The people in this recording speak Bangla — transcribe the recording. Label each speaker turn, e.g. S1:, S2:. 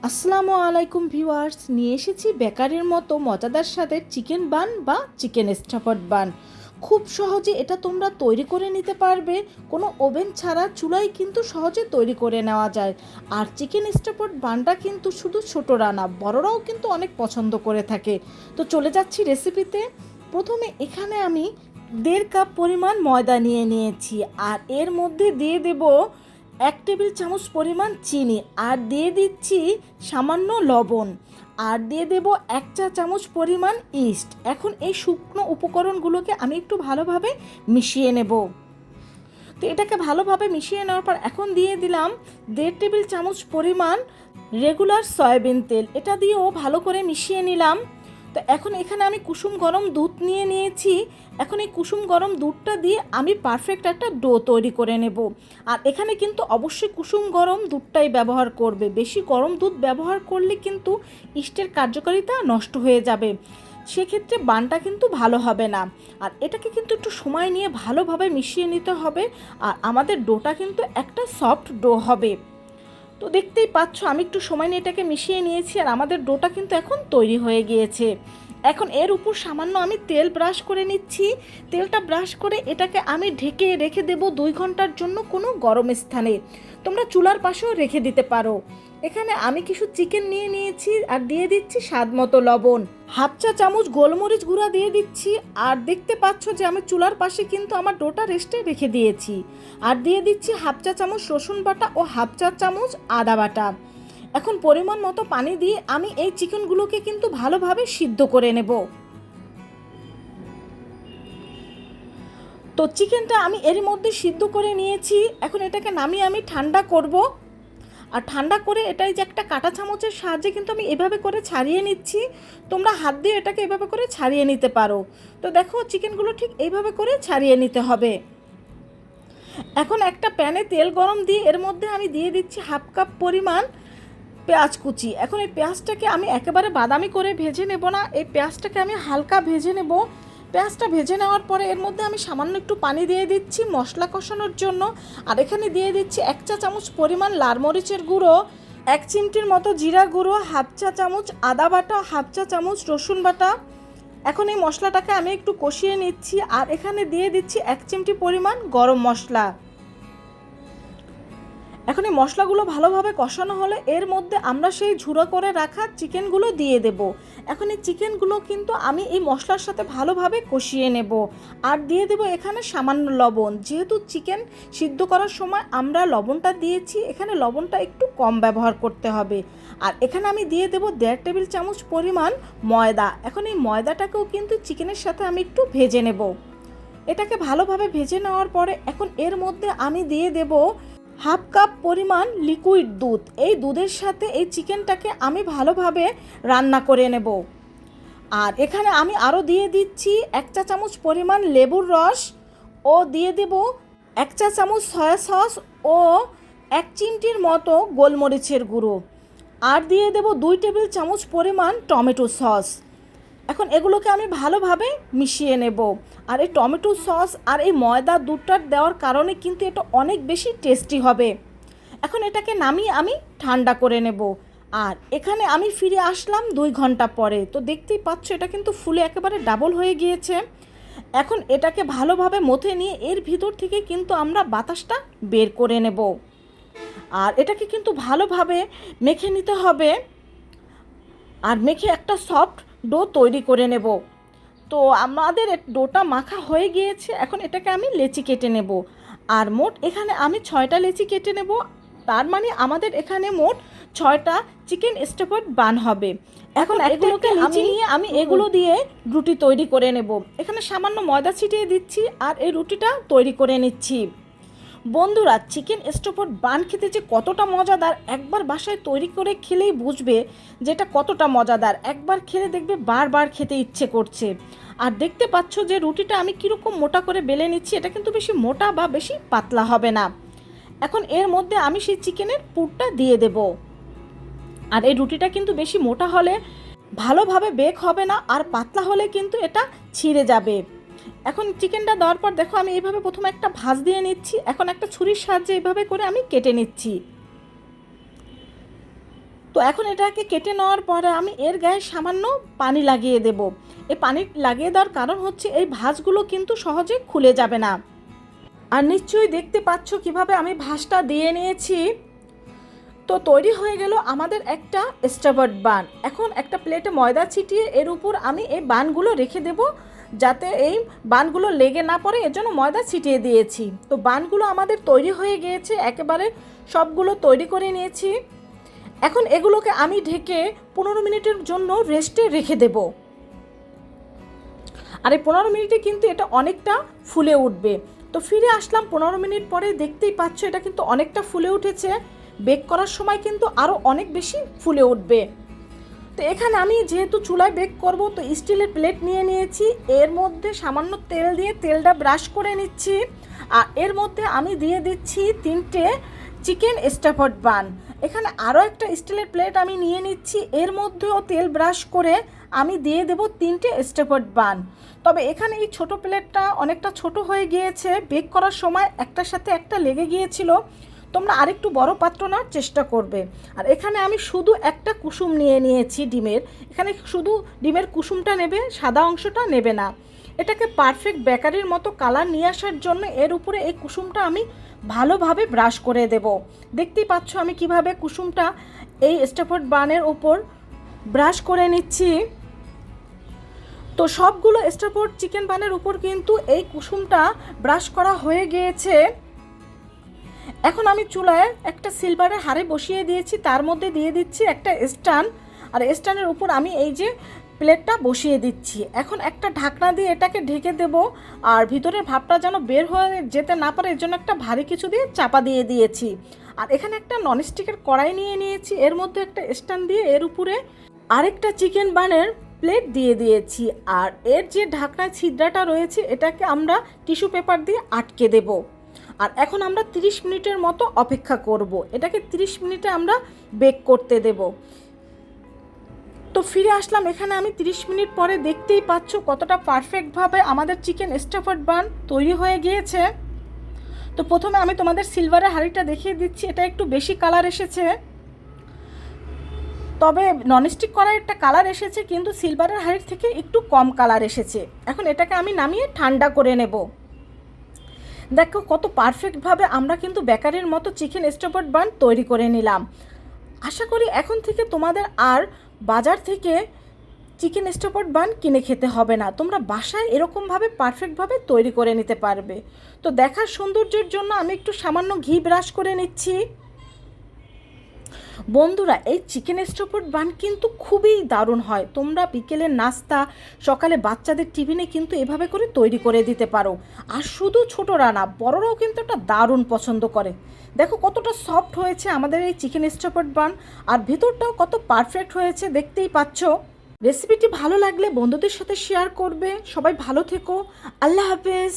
S1: আসসালামু আলাইকুম ভিউয়ার্স, নিয়ে এসেছি বেকারির মতো মজাদার স্বাদের চিকেন বান বা চিকেন স্টাফড বান। খুব সহজে এটা তোমরা তৈরি করে নিতে পারবে, কোনো ওভেন ছাড়া চুলায় কিন্তু সহজে তৈরি করে নেওয়া যায়। আর চিকেন স্টাফড বানটা কিন্তু শুধু ছোটরা না, বড়রাও কিন্তু অনেক পছন্দ করে থাকে। তো চলে যাচ্ছি রেসিপিতে। প্রথমে এখানে আমি 1.5 কাপ পরিমাণ ময়দা নিয়ে নিয়েছি, আর এর মধ্যে দিয়ে দেব 1 টেবিল চামচ পরিমাণ চিনি, আর দিয়ে দিচ্ছি সামান্য লবণ, আর দিয়ে দেব 1 চা চামচ পরিমাণ ইস্ট। এখন এই শুকনো উপকরণগুলোকে আমি একটু ভালোভাবে মিশিয়ে নেব। তো এটাকে ভালোভাবে মিশিয়ে নেওয়ার পর এখন দিয়ে দিলাম 1.5 টেবিল চামচ পরিমাণ রেগুলার সয়াবিন তেল, এটা দিয়েও ভালো করে মিশিয়ে নিলাম। তো এখন এখানে আমি কুসুম গরম দুধ নিয়ে নিয়েছি। এখন এই কুসুম গরম দুধটা দিয়ে আমি পারফেক্ট একটা ডো তৈরি করে নেব। আর এখানে কিন্তু অবশ্যই কুসুম গরম দুধটাই ব্যবহার করবে, বেশি গরম দুধ ব্যবহার করলে কিন্তু ইস্টের কার্যকারিতা নষ্ট হয়ে যাবে, সেক্ষেত্রে বানটা কিন্তু ভালো হবে না। আর এটাকে কিন্তু একটু সময় নিয়ে ভালোভাবে মিশিয়ে নিতে হবে, আর আমাদের ডোটা কিন্তু একটা সফট ডো হবে। তো দেখতেই পাচ্ছ আমি একটু সময় নিয়ে এটাকে মিশিয়ে নিয়েছি, আর আমাদের ডোটা কিন্তু এখন তৈরি হয়ে গিয়েছে। এখন এর উপর সামান্য আমি তেল ব্রাশ করে নিচ্ছি। তেলটা ব্রাশ করে এটাকে আমি ঢেকে রেখে দেব 2 ঘন্টার জন্য কোনো গরম স্থানে। তোমরা চুলার পাশেও রেখে দিতে পারো। এখানে আমি কিছু চিকেন নিয়ে নিয়েছি, আর দিয়ে দিচ্ছি স্বাদ মতো লবণ, 1/2 চা চামচ গোলমরিচ গুঁড়া দিয়ে দিচ্ছি। আর দেখতে পাচ্ছ যে আমি চুলার পাশে কিন্তু আমার ডোটা রেস্টে রেখে দিয়েছি। আর দিয়ে দিচ্ছি 1/2 চা চামচ রসুন বাটা ও 1/2 চা চামচ আদা বাটা। এখন পরিমাণ মতো পানি দিয়ে আমি এই চিকেনগুলোকে কিন্তু ভালোভাবে সিদ্ধ করে নেব। তো চিকেনটা আমি এর মধ্যে সিদ্ধ করে নিয়েছি। এখন এটাকে নামিয়ে আমি ঠান্ডা করব। আর ঠান্ডা করে এটাই যে একটা কাঁটা চামচের সাহায্যে কিন্তু আমি এভাবে করে ছাড়িয়ে নিচ্ছি। তোমরা হাত দিয়ে এটাকে এভাবে করে ছাড়িয়ে নিতে পারো। তো দেখো চিকেনগুলো ঠিক এইভাবে করে ছাড়িয়ে নিতে হবে। এখন একটা প্যানে তেল গরম দিয়ে এর মধ্যে আমি দিয়ে দিচ্ছি 1/2 কাপ পরিমাণ পেঁয়াজ কুচি। এখন এই পেঁয়াজটাকে আমি একেবারে বাদামি করে ভেজে নেব না, এই পেঁয়াজটাকে আমি হালকা ভেজে নেব। পেঁয়াজটা ভেজে নেওয়ার পরে এর মধ্যে আমি সামান্য একটু পানি দিয়ে দিচ্ছি মশলা কষানোর জন্য। আর এখানে দিয়ে দিচ্ছি 1 চা চামচ পরিমাণ লাল মরিচের গুঁড়ো, 1 চিমটির মতো জিরা গুঁড়ো, 1/2 চা চামচ আদা বাটা, 1/2 চা চামচ রসুন বাটা। এখন এই মশলাটাকে আমি একটু কষিয়ে নিচ্ছি। আর এখানে দিয়ে দিচ্ছি 1 চিমটি পরিমাণ গরম মশলা। এখন এই মশলাগুলো ভালোভাবে কষানো হলে এর মধ্যে আমরা সেই ঝুড়ো করে রাখা চিকেনগুলো দিয়ে দেব। এখন এই চিকেনগুলো কিন্তু আমি এই মশলার সাথে ভালোভাবে কষিয়ে নেব। আর দিয়ে দেব এখানে সামান্য লবণ, যেহেতু চিকেন সিদ্ধ করার সময় আমরা লবণটা দিয়েছি, এখানে লবণটা একটু কম ব্যবহার করতে হবে। আর এখানে আমি দিয়ে দেব 1.5 টেবিল চামচ পরিমাণ ময়দা। এখন এই ময়দাটাকেও কিন্তু চিকেনের সাথে আমি একটু ভেজে নেব। এটাকে ভালোভাবে ভেজে নেওয়ার পরে এখন এর মধ্যে আমি দিয়ে দেব 1/2 কাপ পরিমাণ লিকুইড দুধ। এই দুধের সাথে এই চিকেনটাকে আমি ভালোভাবে রান্না করে নেব। আর এখানে আমি আরও দিয়ে দিচ্ছি 1 চা চামচ পরিমাণ লেবুর রস, ও দিয়ে দেব 1 চা চামচ সয়া সস ও 1 চিমটির মতো গোলমরিচের গুঁড়ো, আর দিয়ে দেব 2 টেবিল চামচ পরিমাণ টমেটো সস। এখন এগুলোকে আমি ভালোভাবে মিশিয়ে নেব। আর এই টমেটো সস আর এই ময়দা দুধটা দেওয়ার কারণে কিন্তু এটা অনেক বেশি টেস্টি হবে। এখন এটাকে নামিয়ে আমি ঠান্ডা করে নেব। আর এখানে আমি ফিরে আসলাম 2 ঘন্টা পরে। তো দেখতেই পাচ্ছ এটা কিন্তু ফুলে একেবারে ডাবল হয়ে গিয়েছে। এখন এটাকে ভালোভাবে মথে নিয়ে এর ভিতর থেকে কিন্তু আমরা বাতাসটা বের করে নেব। আর এটাকে কিন্তু ভালোভাবে মেখে নিতে হবে, আর মেখে একটা সফট ডো তৈরি করে নেব। তো আমাদের ডোটা মাখা হয়ে গিয়েছে। এখন এটাকে আমি লেচি কেটে নেব। আর মোট এখানে আমি 6টা লেচি কেটে নেব। তার মানে আমাদের এখানে মোট 6টা চিকেন স্টাফড বান হবে। এখন এগুলোকে আমি এগুলো দিয়ে রুটি তৈরি করে নেব। এখানে সামান্য ময়দা ছিটিয়ে দিচ্ছি, আর এই রুটিটা তৈরি করে নিচ্ছি। বন্ধুরা, চিকেন স্টাফড বান খেতে যে কতটা মজাদার, একবার বাসায় তৈরি করে খেলেই বুঝবে যে এটা কতটা মজাদার। একবার খেলে দেখবে বারবার খেতে ইচ্ছে করছে। আর দেখতে পাচ্ছ যে রুটিটা আমি কীরকম মোটা করে বেলে নিচ্ছি, এটা কিন্তু বেশি মোটা বা বেশি পাতলা হবে না। এখন এর মধ্যে আমি সেই চিকেনের পুরটা দিয়ে দেব। আর এই রুটিটা কিন্তু বেশি মোটা হলে ভালোভাবে বেক হবে না, আর পাতলা হলে কিন্তু এটা ছিঁড়ে যাবে। এখন চিকেনটা দেওয়ার পর দেখো আমি এইভাবে প্রথমে একটা ভাঁজ দিয়ে নিচ্ছি। এখন একটা ছুরির সাহায্যে এইভাবে করে আমি কেটে নিচ্ছি। তো এখন এটাকে কেটে নেওয়ার পরে আমি এর গায়ে সামান্য পানি লাগিয়ে দেব। এই পানি লাগিয়ে দেওয়ার কারণ হচ্ছে এই ভাঁজগুলো কিন্তু সহজে খুলে যাবে না। আর নিশ্চয়ই দেখতে পাচ্ছ কিভাবে আমি ভাঁজটা দিয়ে নিয়েছি। তো তৈরি হয়ে গেল আমাদের একটা স্টাফড বান। এখন একটা প্লেটে ময়দা ছিটিয়ে এর উপর আমি এই বানগুলো রেখে দেব, যাতে এই বানগুলো লেগে না পড়ে, এর জন্য ময়দা ছিটিয়ে দিয়েছি। তো বানগুলো আমাদের তৈরি হয়ে গিয়েছে, একেবারে সবগুলো তৈরি করে নিয়েছি। এখন এগুলোকে আমি ঢেকে 15 মিনিটের জন্য রেস্টে রেখে দেব। আর এই 15 মিনিটে কিন্তু এটা অনেকটা ফুলে উঠবে। তো ফিরে আসলাম 15 মিনিট পরে, দেখতেই পাচ্ছ এটা কিন্তু অনেকটা ফুলে উঠেছে। বেক করার সময় কিন্তু আরও অনেক বেশি ফুলে উঠবে। তো এখানে আমি যেহেতু চুলায় বেক করব, তো স্টিলের প্লেট নিয়ে নিয়েছি। এর মধ্যে সামান্য তেল দিয়ে তেলটা ব্রাশ করে নিচ্ছি। আর এর মধ্যে আমি দিয়ে দিচ্ছি 3টে চিকেন স্টাফড বান। এখানে আরও একটা স্টিলের প্লেট আমি নিয়ে নিচ্ছি, এর মধ্যেও তেল ব্রাশ করে আমি দিয়ে দেব 3টে স্টাফড বান। তবে এখানে এই ছোটো প্লেটটা অনেকটা ছোট হয়ে গিয়েছে, বেক করার সময় একটার সাথে একটা লেগে গিয়েছিল। তোমরা আরেকটু বড় পাত্র নেওয়ার চেষ্টা করবে। আর এখানে আমি শুধু একটা কুসুম নিয়ে নিয়েছি ডিমের। এখানে শুধু ডিমের কুসুমটা নেবে, সাদা অংশটা নেবে না। এটাকে পারফেক্ট বেকারির মতো কালার নিয়ে আসার জন্য এর উপরে এই কুসুমটা আমি ভালোভাবে ব্রাশ করে দেব। দেখতেই পাচ্ছ আমি কিভাবে কুসুমটা এই স্টাফড বানের উপর ব্রাশ করে নিচ্ছি। তো সবগুলো স্টাফড চিকেন বানের উপর কিন্তু এই কুসুমটা ব্রাশ করা হয়ে গিয়েছে। এখন আমি চুলায় একটা সিলভারের হাঁড়ি বসিয়ে দিয়েছি, তার মধ্যে দিয়ে দিচ্ছি একটা স্ট্যান্ড। আর স্ট্যান্ডের উপর আমি এই যে প্লেটটা বসিয়ে দিচ্ছি। এখন একটা ঢাকনা দিয়ে এটাকে ঢেকে দেব। আর ভিতরের ভাপটা যেন বের হয়ে যেতে না পারে, এর জন্য একটা ভারী কিছু দিয়ে চাপা দিয়ে দিয়েছি। আর এখানে একটা ননস্টিকের কড়াই নিয়ে নিয়েছি, এর মধ্যে একটা স্ট্যান্ড দিয়ে এর উপরে আরেকটা চিকেন বানের প্লেট দিয়ে দিয়েছি। আর এর যে ঢাকনায় ছিদ্রটা রয়েছে এটাকে আমরা টিস্যু পেপার দিয়ে আটকে দেব। আর এখন আমরা 30 মিনিটের মতো অপেক্ষা করব। এটাকে 30 মিনিটে আমরা বেক করতে দেব। তো ফিরে আসলাম এখানে আমি 30 মিনিট পরে। দেখতেই পাচ্ছ কতটা পারফেক্টভাবে আমাদের চিকেন স্টাফড বান তৈরি হয়ে গিয়েছে। তো প্রথমে আমি তোমাদের সিলভারের হাঁড়িটা দেখিয়ে দিচ্ছি, এটা একটু বেশি কালার এসেছে। তবে ননস্টিক কড়াইয়েরটা কালার এসেছে, কিন্তু সিলভারের হাঁড়ির থেকে একটু কম কালার এসেছে। এখন এটাকে আমি নামিয়ে ঠান্ডা করে নেব। দেখো কত পারফেক্টভাবে আমরা কিন্তু বেকারির মতো চিকেন স্টাফড বান তৈরি করে নিলাম। আশা করি এখন থেকে তোমাদের আর বাজার থেকে চিকেন স্টাফড বান কিনে খেতে হবে না, তোমরা বাসায় এরকমভাবে পারফেক্টভাবে তৈরি করে নিতে পারবে। তো দেখার সৌন্দর্যের জন্য আমি একটু সামান্য ঘি ব্রাশ করে নিচ্ছি। বন্ধুরা, এই চিকেন স্টাফড বান কিন্তু খুবই দারুণ হয়। তোমরা বিকেলের নাস্তা, সকালে বাচ্চাদের টিফিনে কিন্তু এভাবে করে তৈরি করে দিতে পারো। আর শুধু ছোটরা না, বড়রাও কিন্তু এটা দারুণ পছন্দ করে। দেখো কতটা সফট হয়েছে আমাদের এই চিকেন স্টাফড বান, আর ভেতরটাও কত পারফেক্ট হয়েছে, দেখতেই পাচ্ছ। রেসিপিটি ভালো লাগলে বন্ধুদের সাথে শেয়ার করবে। সবাই ভালো থেকো, আল্লাহ হাফেজ।